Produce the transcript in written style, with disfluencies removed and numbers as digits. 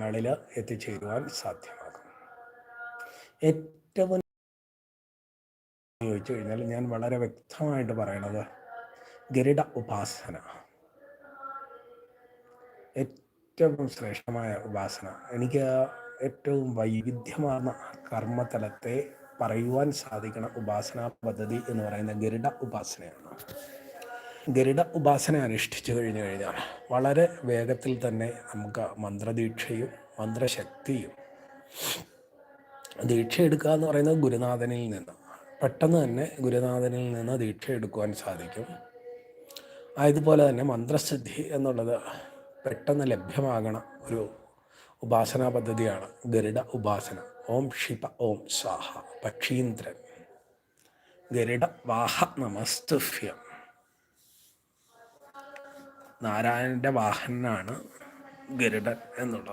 ലക്ഷ്യങ്ങളിൽ എത്തിച്ചേരുവാൻ സാധ്യമാകും. ഏറ്റവും ചോദിച്ചു കഴിഞ്ഞാൽ ഞാൻ വളരെ വ്യക്തമായിട്ട് പറയണത് ഗരുഡ ഉപാസന ഏറ്റവും ശ്രേഷ്ഠമായ ഉപാസന. എനിക്ക് ഏറ്റവും വൈവിധ്യമാർന്ന കർമ്മതലത്തെ പറയുവാൻ സാധിക്കുന്ന ഉപാസനാ പദ്ധതി എന്ന് പറയുന്ന ഗരുഡ ഉപാസനയാണ്. ഗരുഡ ഉപാസന അനുഷ്ഠിച്ചു കഴിഞ്ഞാൽ വളരെ വേഗത്തിൽ തന്നെ നമുക്ക് മന്ത്രദീക്ഷയും മന്ത്രശക്തിയും, ദീക്ഷ എടുക്കുക എന്ന് പറയുന്നത് ഗുരുനാഥനിൽ നിന്ന് പെട്ടെന്ന് തന്നെ ഗുരുനാഥനിൽ നിന്ന് ദീക്ഷ എടുക്കുവാൻ സാധിക്കും. അതുപോലെ തന്നെ മന്ത്രസിദ്ധി എന്നുള്ളത് പെട്ടെന്ന് ലഭ്യമാകണ ഒരു ഉപാസനാ പദ്ധതിയാണ് ഗരുഡ ഉപാസന. ഓം ശിവ ഓം സ്വാഹ പക്ഷീന്ദ്രൻ ഗരുഡ വാഹ നമസ്തുഭ്യം. നാരായണൻ്റെ വാഹനനാണ് ഗരുഡൻ എന്നുള്ളത്.